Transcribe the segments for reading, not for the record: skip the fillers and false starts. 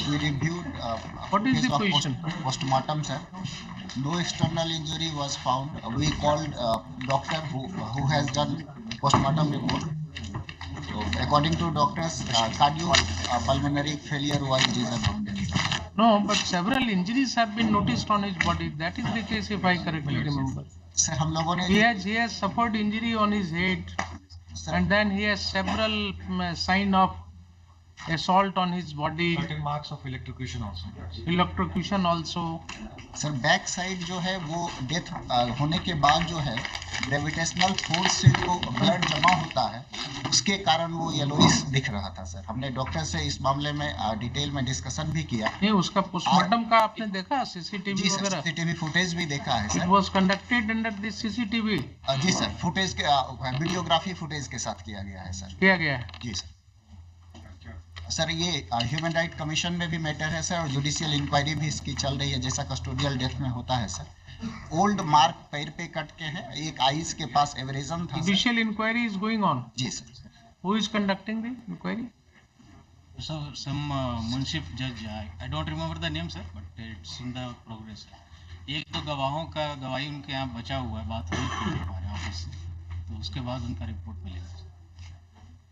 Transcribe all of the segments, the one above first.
we reviewed What is case the of position? postmortem, sir. No external injury was found. We called doctor who has done postmortem report. So according to doctors, cardiopulmonary failure was reason. No, but several injuries have been noticed on his body. That is the case, if I correctly remember. Sir, हम लोगों ने He has suffered injury on his head, and then he has several sign of assault on his body. Certain marks of electrocution also. Electrocution also. Sir back side जो है वो death होने के बाद जो है ग्रेविटेशनल फोर्स से जो ब्लड जमा होता है उसके कारण वो येलोइश दिख रहा था सर। हमने डॉक्टर से इस मामले में डिटेल में डिस्कशन भी किया। नहीं, उसका पोस्टमार्टम का आपने देखा सीसीटीवी वगैरह? सीसीटीवी फुटेज भी देखा है sir. It was conducted under the CCTV. जी सर, फुटेज के वीडियोग्राफी फुटेज के साथ किया गया है सर। किया गया है जी सर। सर ये ह्यूमन राइट कमीशन में भी मैटर है सर और जुडिशियल इंक्वायरी भी इसकी चल रही है जैसा कस्टोडियल डेथ में होता है सर। ओल्ड मार्क पैर पे कट के हैं, एक आईज के पास एवरेजन था। Judicial inquiry is going on. जी sir. Who is conducting the inquiry? So some municip judge, I don't remember the name sir, but it's in the progress. एक तो गवाहों का गवाही उनके यहाँ बचा हुआ है, बात हुई थी हमारे ऑफिस से, तो उसके बाद उनका रिपोर्ट मिलेगा।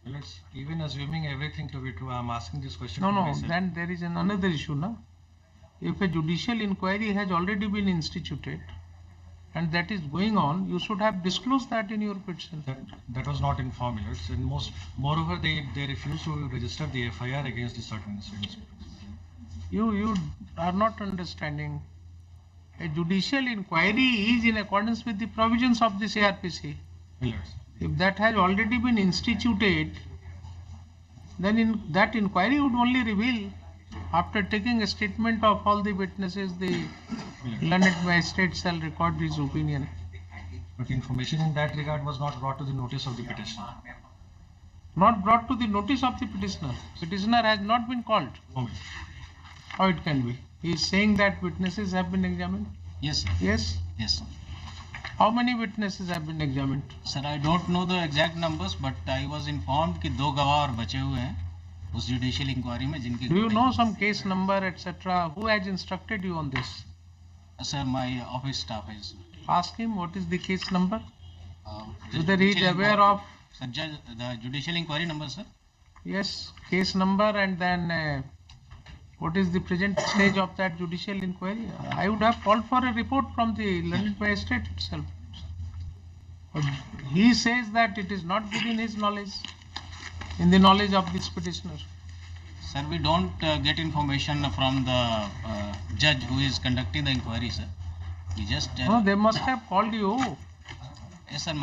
Let's, even assuming everything to be true, I'm asking this question. No, to no. myself. Then there is another issue, no? If a judicial inquiry has already been instituted, and that is going on, you should have disclosed that in your petition. That was not informed. And moreover, they refused to register the FIR against the certain incidents. You are not understanding. A judicial inquiry is in accordance with the provisions of the CRPC. Yes. If that has already been instituted, then in that inquiry would only reveal, after taking a statement of all the witnesses, the learned magistrate shall record his opinion. But information in that regard was not brought to the notice of the petitioner. Not brought to the notice of the petitioner. Petitioner has not been called. Okay. How it can be? He is saying that witnesses have been examined. Yes sir. Yes. Yes sir. How many witnesses have been examined? Sir, I don't know the exact numbers, but I was informed कि 2 गवाह और बचे हुए हैं उस judicial inquiry में जिनकी। Do you know some case number, etc.? Who has instructed you on this? Sir, my office staff is. Ask him what is the case number. The Whether he is judicial aware inquiry- of. Sir, the judicial inquiry number, sir. Yes, case number, and then what is the present stage of that judicial inquiry? I would have called for a report from the learned magistrate itself. But he says that it is not within his knowledge, in the knowledge of this petitioner. Sir, we don't get information from the judge who is conducting the inquiry, sir. We just. No, they must have called you. Yes, sir.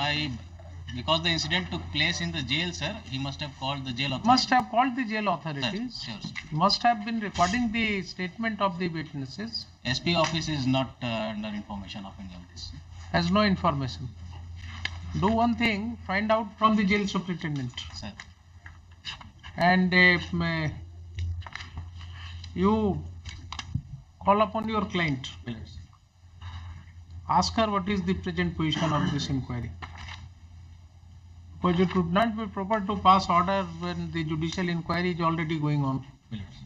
Because the incident took place in the jail, sir, he must have called the jail authorities. Must have called the jail authorities. Sure, sir. Must have been recording the statement of the witnesses. SP office is not under information of any of this. Has no information. Do one thing, find out from the jail superintendent. Sir. And you call upon your client. Yes. Ask her what is the present position of this inquiry. Because it would not be proper to pass order when the judicial inquiry is already going on. Yes.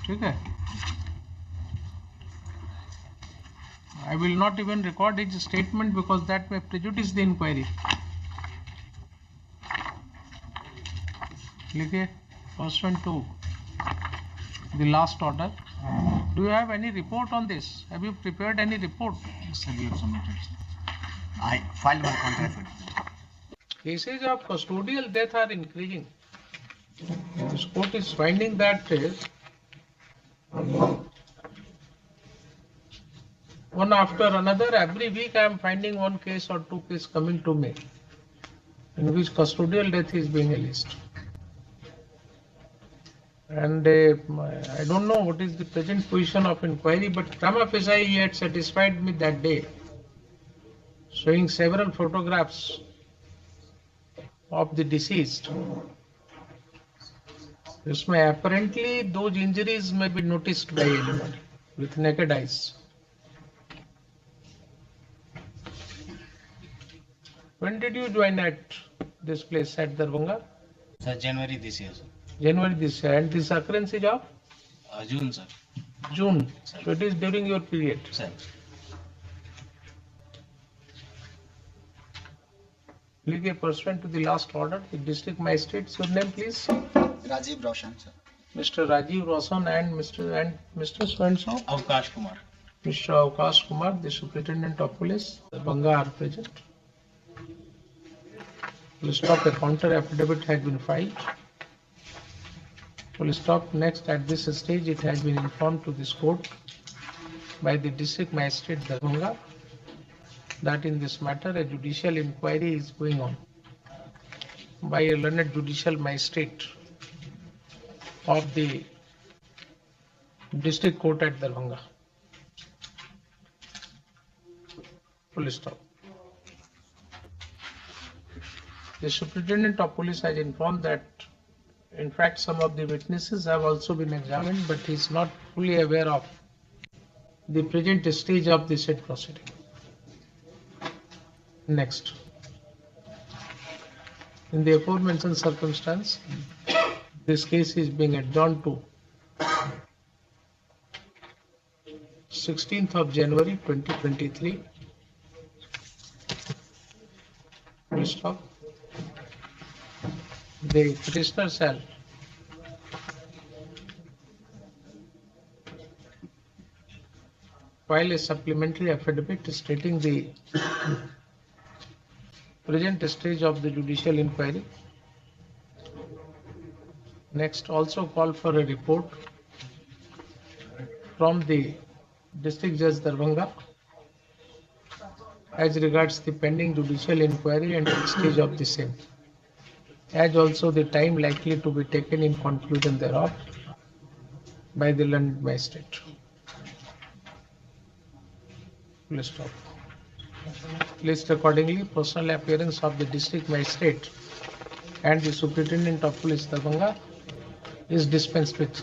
Okay? I will not even record his statement because that may prejudice the inquiry. लिखिए, pursuant to the last order. Do you have any report on this? Have you prepared any report? Yes, sir, we have submitted. I filed my contract with Cases of custodial death are increasing. This court is finding that one after another, every week I am finding one case or 2 cases coming to me in which custodial death is being alleged. And I don't know what is the present position of inquiry, but prima facie he had satisfied me that day, showing several photographs of the deceased. Isme apparently those injuries may be noticed by anyone with naked eyes. When did you join at this place at Darbhanga? Sir, January this year, sir. January this year. And this occurrence is of June, sir. June. So it is during your period. Sir. Legally pursuant to the last order, the district magistrate, your name please? Rajiv Roshan, sir. Mr. Rajiv Roshan and Mr. So-and-so? Avkash Kumar. Mr. Avkash Kumar, the Superintendent of Police, Darbhanga are present. Full stop, a counter affidavit has been filed. Full stop. Next, at this stage, it has been informed to this court by the district magistrate Darbhanga that in this matter a judicial inquiry is going on by a learned judicial magistrate of the district court at Darbhanga. Full stop. The superintendent of police has informed that in fact some of the witnesses have also been examined, but he is not fully aware of the present stage of the said proceeding. Next. In the aforementioned circumstance, this case is being adjourned to 16th of January 2023. Full stop. The petitioner shall file a supplementary affidavit stating the present stage of the judicial inquiry. Next, also call for a report from the District Judge Darbhanga as regards the pending judicial inquiry and the stage of the same, as also the time likely to be taken in conclusion thereof by the learned magistrate. Please stop. List accordingly, personal appearance of the district magistrate and the superintendent of police Darbhanga is dispensed with.